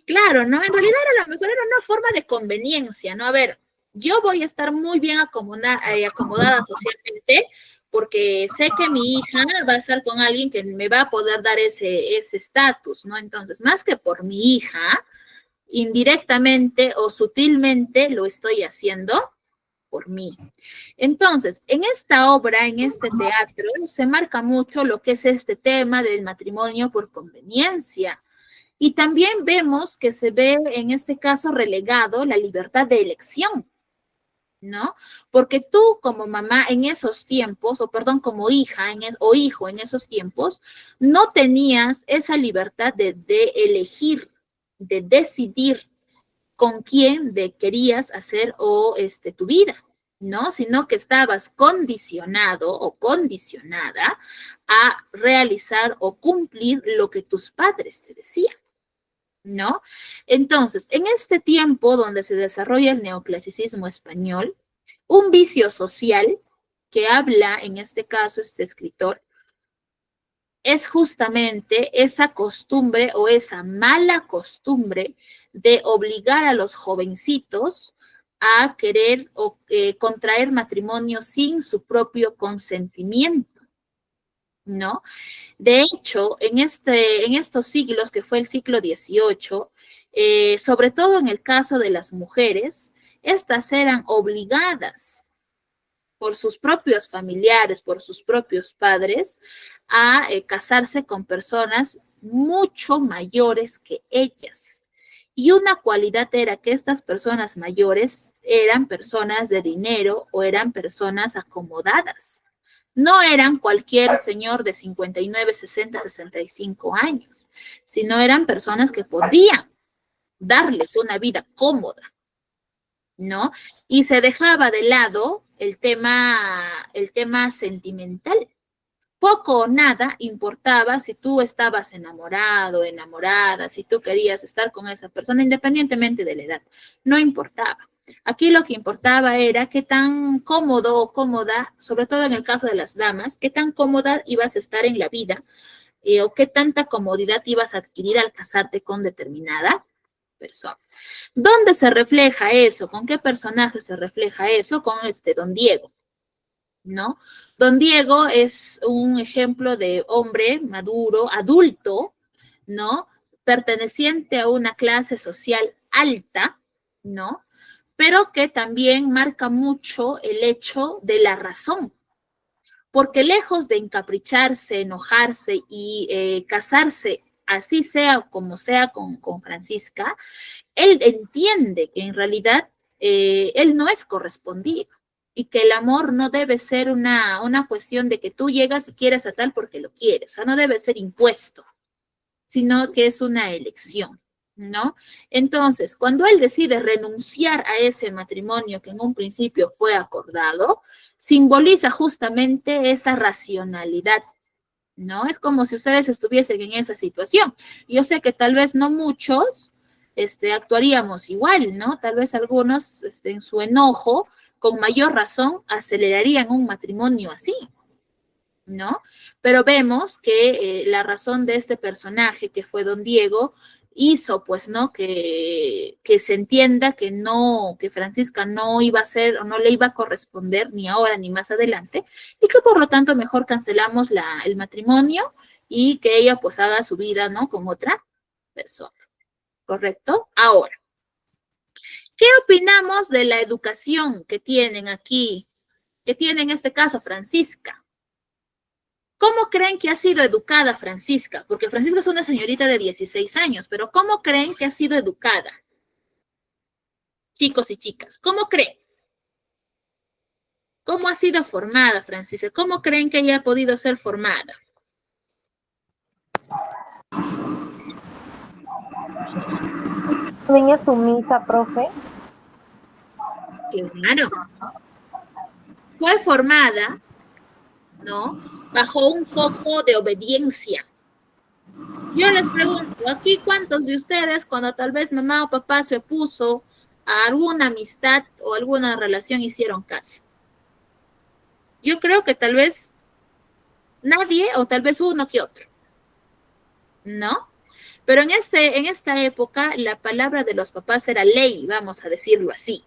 Claro, ¿no? En realidad era lo mejor, era una forma de conveniencia, ¿no? A ver, yo voy a estar muy bien acomodada socialmente porque sé que mi hija va a estar con alguien que me va a poder dar ese estatus, ¿no? Entonces, más que por mi hija, indirectamente o sutilmente lo estoy haciendo por mí. Entonces, en esta obra, en este teatro, se marca mucho lo que es este tema del matrimonio por conveniencia. Y también vemos que se ve en este caso relegado la libertad de elección, ¿no? Porque tú como mamá en esos tiempos, o perdón, como hija o hijo en esos tiempos, no tenías esa libertad de elegir, de decidir con quién querías hacer tu vida, ¿no? Sino que estabas condicionado o condicionada a realizar o cumplir lo que tus padres te decían, ¿no? Entonces, en este tiempo donde se desarrolla el neoclasicismo español, un vicio social que habla, en este caso, este escritor, es justamente esa costumbre o esa mala costumbre de obligar a los jovencitos a querer o contraer matrimonio sin su propio consentimiento, ¿no? De hecho, en estos siglos, que fue el siglo XVIII, sobre todo en el caso de las mujeres, estas eran obligadas por sus propios familiares, por sus propios padres, a casarse con personas mucho mayores que ellas. Y una cualidad era que estas personas mayores eran personas de dinero o eran personas acomodadas. No eran cualquier señor de 59, 60, 65 años, sino eran personas que podían darles una vida cómoda, ¿no? Y se dejaba de lado el tema sentimental. Poco o nada importaba si tú estabas enamorado, enamorada, si tú querías estar con esa persona, independientemente de la edad. No importaba. Aquí lo que importaba era qué tan cómodo o cómoda, sobre todo en el caso de las damas, qué tan cómoda ibas a estar en la vida o qué tanta comodidad ibas a adquirir al casarte con determinada persona. ¿Dónde se refleja eso? ¿Con qué personaje se refleja eso? Con Don Diego, ¿no? Don Diego es un ejemplo de hombre maduro, adulto, ¿no? Perteneciente a una clase social alta, ¿no? Pero que también marca mucho el hecho de la razón, porque lejos de encapricharse, enojarse y casarse, así sea como sea con Francisca, él entiende que en realidad él no es correspondido y que el amor no debe ser una cuestión de que tú llegas y quieres a tal porque lo quieres, o sea, no debe ser impuesto, sino que es una elección, ¿no? Entonces, cuando él decide renunciar a ese matrimonio que en un principio fue acordado, simboliza justamente esa racionalidad, ¿no? Es como si ustedes estuviesen en esa situación. Yo sé que tal vez no muchos actuaríamos igual, ¿no? Tal vez algunos en su enojo, con mayor razón, acelerarían un matrimonio así, ¿no? Pero vemos que la razón de este personaje, que fue Don Diego, hizo, pues, ¿no? Que se entienda que no, que Francisca no iba a ser o no le iba a corresponder ni ahora ni más adelante, y que por lo tanto mejor cancelamos el matrimonio y que ella pues haga su vida, ¿no? Con otra persona, ¿correcto? Ahora, ¿qué opinamos de la educación que tienen aquí, que tiene en este caso Francisca? ¿Cómo creen que ha sido educada Francisca? Porque Francisca es una señorita de 16 años, pero ¿cómo creen que ha sido educada? Chicos y chicas, ¿cómo creen? ¿Cómo ha sido formada Francisca? ¿Cómo creen que ella ha podido ser formada? Niña sumisa, profe. Claro. Fue formada, ¿no? Bajo un foco de obediencia. Yo les pregunto, aquí cuántos de ustedes, cuando tal vez mamá o papá se opuso a alguna amistad o alguna relación, hicieron caso? Yo creo que tal vez nadie o tal vez uno que otro, ¿no? Pero en esta época la palabra de los papás era ley, vamos a decirlo así,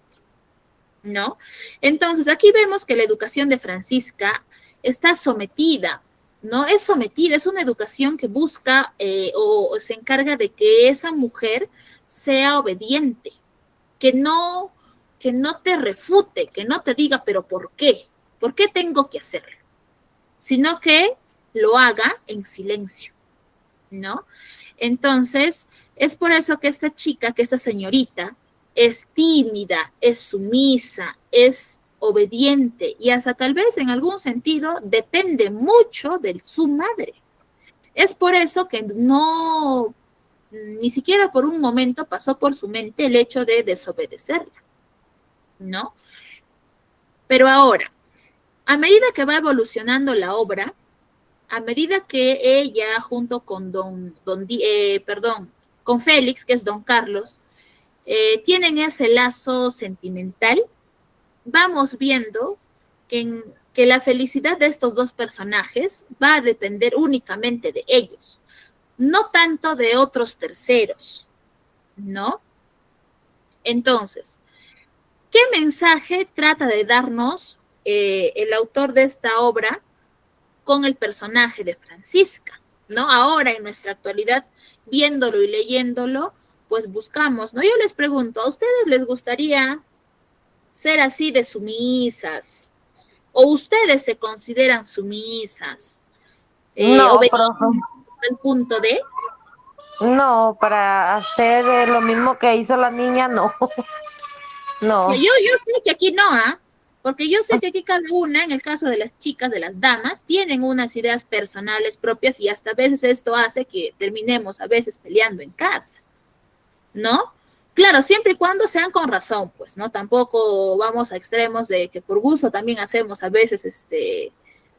¿no? Entonces aquí vemos que la educación de Francisca está sometida, ¿no? Es sometida, es una educación que busca o se encarga de que esa mujer sea obediente, que no te refute, que no te diga, pero ¿por qué? ¿Por qué tengo que hacerlo? Sino que lo haga en silencio, ¿no? Entonces, es por eso que esta chica, que esta señorita, es tímida, es sumisa, es obediente y hasta tal vez en algún sentido depende mucho de su madre. Es por eso que no, ni siquiera por un momento pasó por su mente el hecho de desobedecerla, ¿no? Pero ahora, a medida que va evolucionando la obra, a medida que ella, junto con con Félix, que es Don Carlos, tienen ese lazo sentimental, vamos viendo que la felicidad de estos dos personajes va a depender únicamente de ellos, no tanto de otros terceros, ¿no? Entonces, ¿qué mensaje trata de darnos el autor de esta obra con el personaje de Francisca, ¿no? Ahora, en nuestra actualidad, viéndolo y leyéndolo, pues buscamos, ¿no? Yo les pregunto, ¿a ustedes les gustaría ser así de sumisas? ¿O ustedes se consideran sumisas? No, ¿Obedientes al punto de? no, para hacer lo mismo que hizo la niña, no. No. Yo sé que aquí no, ¿ah? Porque yo sé que aquí cada una, en el caso de las chicas, de las damas, tienen unas ideas personales propias y hasta a veces esto hace que terminemos a veces peleando en casa, ¿no? Claro, siempre y cuando sean con razón, pues, ¿no? Tampoco vamos a extremos de que por gusto también hacemos a veces,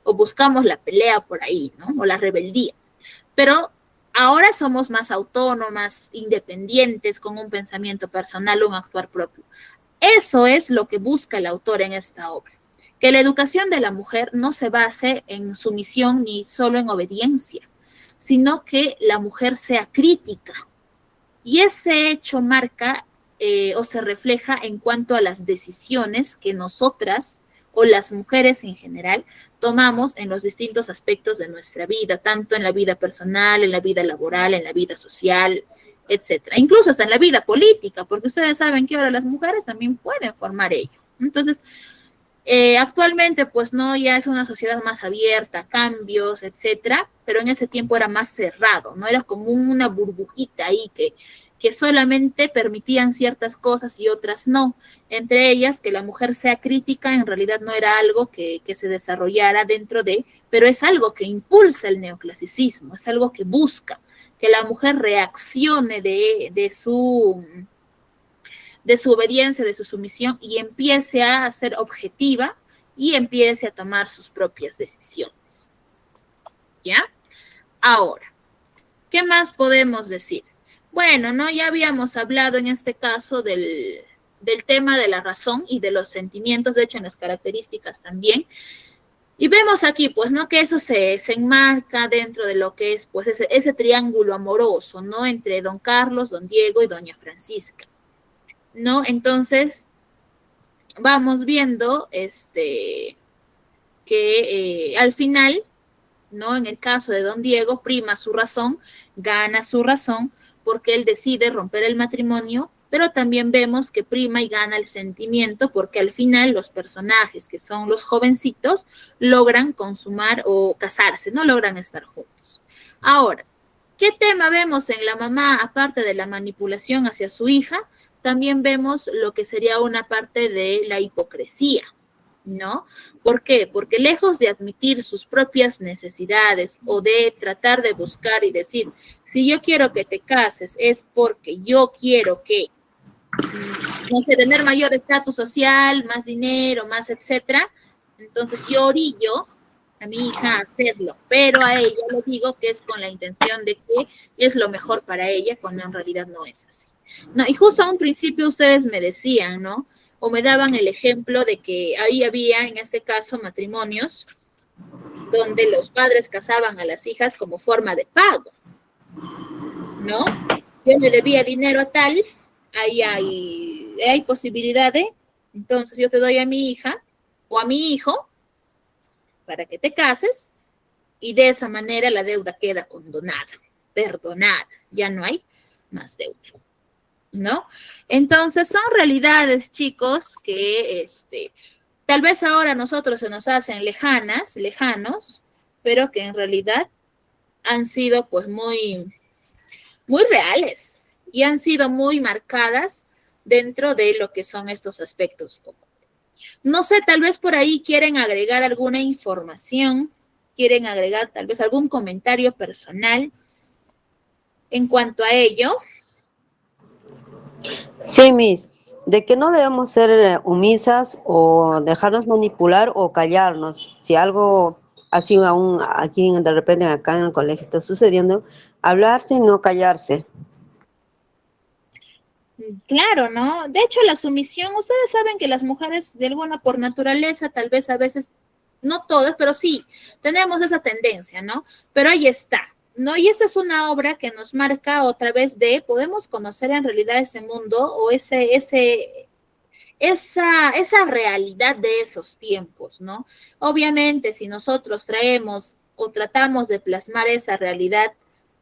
o buscamos la pelea por ahí, ¿no? O la rebeldía. Pero ahora somos más autónomas, independientes, con un pensamiento personal, un actuar propio. Eso es lo que busca el autor en esta obra. Que la educación de la mujer no se base en sumisión ni solo en obediencia, sino que la mujer sea crítica. Y ese hecho marca o se refleja en cuanto a las decisiones que nosotras o las mujeres en general tomamos en los distintos aspectos de nuestra vida, tanto en la vida personal, en la vida laboral, en la vida social, etcétera. Incluso hasta en la vida política, porque ustedes saben que ahora las mujeres también pueden formar ello. Entonces, actualmente, pues no, ya es una sociedad más abierta, cambios, etcétera, pero en ese tiempo era más cerrado, ¿no? Era como una burbujita ahí que solamente permitían ciertas cosas y otras no. Entre ellas, que la mujer sea crítica en realidad no era algo que se desarrollara dentro de, pero es algo que impulsa el neoclasicismo, es algo que busca que la mujer reaccione de su obediencia, de su sumisión y empiece a ser objetiva y empiece a tomar sus propias decisiones. ¿Ya? Ahora, ¿qué más podemos decir? Bueno, ¿no? Ya habíamos hablado en este caso del tema de la razón y de los sentimientos, de hecho en las características también. Y vemos aquí, pues, ¿no? Que eso se enmarca dentro de lo que es, pues, ese triángulo amoroso, ¿no? Entre don Carlos, don Diego y doña Francisca, ¿no? Entonces, vamos viendo, que al final, ¿no? En el caso de don Diego, prima su razón, gana su razón, porque él decide romper el matrimonio, pero también vemos que prima y gana el sentimiento, porque al final los personajes, que son los jovencitos, logran consumar o casarse, no logran estar juntos. Ahora, ¿qué tema vemos en la mamá, aparte de la manipulación hacia su hija? También vemos lo que sería una parte de la hipocresía, ¿no? ¿Por qué? Porque lejos de admitir sus propias necesidades o de tratar de buscar y decir, si yo quiero que te cases es porque yo quiero que, no sé, tener mayor estatus social, más dinero, más etcétera, entonces yo orillo a mi hija a hacerlo, pero a ella le digo que es con la intención de que es lo mejor para ella, cuando en realidad no es así. No, y justo a un principio ustedes me decían, ¿no? O me daban el ejemplo de que ahí había, en este caso, matrimonios donde los padres casaban a las hijas como forma de pago, ¿no? Yo le debía dinero a tal, ahí hay posibilidad de, entonces yo te doy a mi hija o a mi hijo para que te cases y de esa manera la deuda queda condonada, perdonada, ya no hay más deuda, ¿no? Entonces son realidades, chicos, que tal vez ahora a nosotros se nos hacen lejanos, pero que en realidad han sido pues muy, muy reales y han sido muy marcadas dentro de lo que son estos aspectos. No sé, tal vez por ahí quieren agregar alguna información, quieren agregar tal vez algún comentario personal en cuanto a ello. Sí, Miss, de que no debemos ser omisas o dejarnos manipular o callarnos. Si algo así aún aquí de repente acá en el colegio está sucediendo, hablarse y no callarse. Claro, ¿no? De hecho, la sumisión, ustedes saben que las mujeres, de alguna por naturaleza, tal vez a veces, no todas, pero sí, tenemos esa tendencia, ¿no? Pero ahí está, ¿no? Y esa es una obra que nos marca otra vez podemos conocer en realidad ese mundo o esa realidad de esos tiempos, ¿no? Obviamente, si nosotros traemos o tratamos de plasmar esa realidad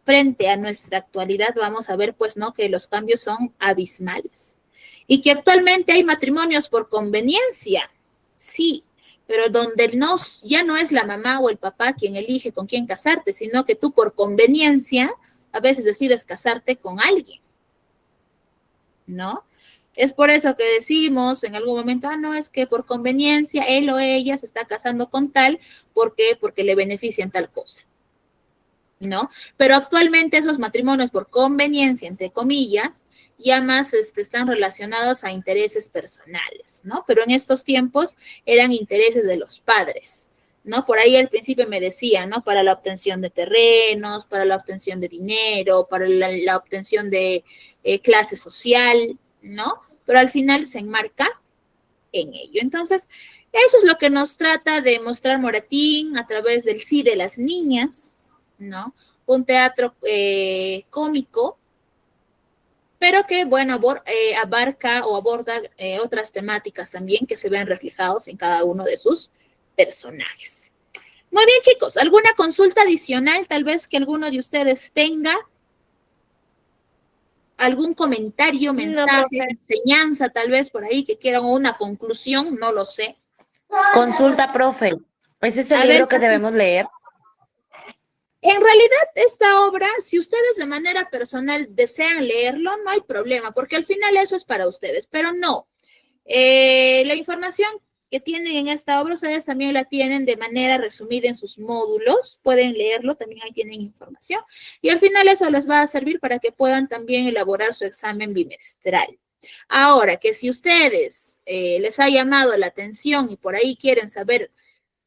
frente a nuestra actualidad, vamos a ver, pues, ¿no? Que los cambios son abismales. Y que actualmente hay matrimonios por conveniencia, sí, pero donde ya no es la mamá o el papá quien elige con quién casarte, sino que tú por conveniencia a veces decides casarte con alguien, ¿no? Es por eso que decimos en algún momento, no, es que por conveniencia él o ella se está casando con tal, ¿por qué? Porque le benefician tal cosa. ¿no? Pero actualmente esos matrimonios por conveniencia, entre comillas, ya más están relacionados a intereses personales, ¿no? Pero en estos tiempos eran intereses de los padres, ¿no? Por ahí al principio me decía, ¿no? Para la obtención de terrenos, para la obtención de dinero, para la obtención de clase social, ¿no? Pero al final se enmarca en ello. Entonces, eso es lo que nos trata de mostrar Moratín a través del sí de las niñas, ¿no? Un teatro cómico, pero que, bueno, abarca o aborda otras temáticas también que se ven reflejados en cada uno de sus personajes. Muy bien, chicos, ¿alguna consulta adicional tal vez que alguno de ustedes tenga? ¿Algún comentario, mensaje, enseñanza tal vez por ahí que quieran, o una conclusión? No lo sé. Consulta, profe. ¿Ese es el libro que debemos leer? En realidad, esta obra, si ustedes de manera personal desean leerlo, no hay problema, porque al final eso es para ustedes, pero no. La información que tienen en esta obra, ustedes también la tienen de manera resumida en sus módulos, pueden leerlo, también ahí tienen información, y al final eso les va a servir para que puedan también elaborar su examen bimestral. Ahora, que si ustedes les ha llamado la atención y por ahí quieren saber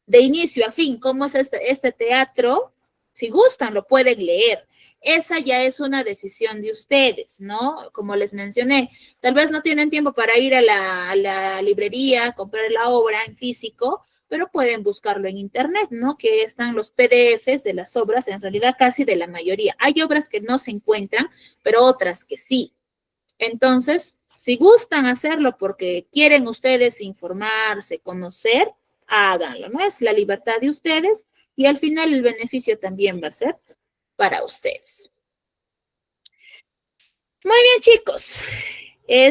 de inicio a fin cómo es este teatro, si gustan, lo pueden leer. Esa ya es una decisión de ustedes, ¿no? Como les mencioné, tal vez no tienen tiempo para ir a la librería, comprar la obra en físico, pero pueden buscarlo en internet, ¿no? Que están los PDFs de las obras, en realidad casi de la mayoría. Hay obras que no se encuentran, pero otras que sí. Entonces, si gustan hacerlo porque quieren ustedes informarse, conocer, háganlo, ¿no? Es la libertad de ustedes y al final el beneficio también va a ser para ustedes. Muy bien, chicos.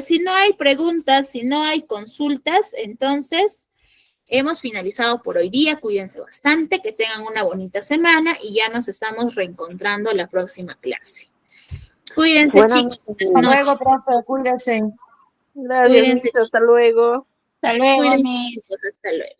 Si no hay preguntas, si no hay consultas, entonces hemos finalizado por hoy día. Cuídense bastante, que tengan una bonita semana y ya nos estamos reencontrando la próxima clase. Cuídense, chicos. Hasta luego, profe. Cuídense. Gracias, Cuídense, Miss, hasta luego. Hasta luego, Cuídense, mis. chicos. Hasta luego.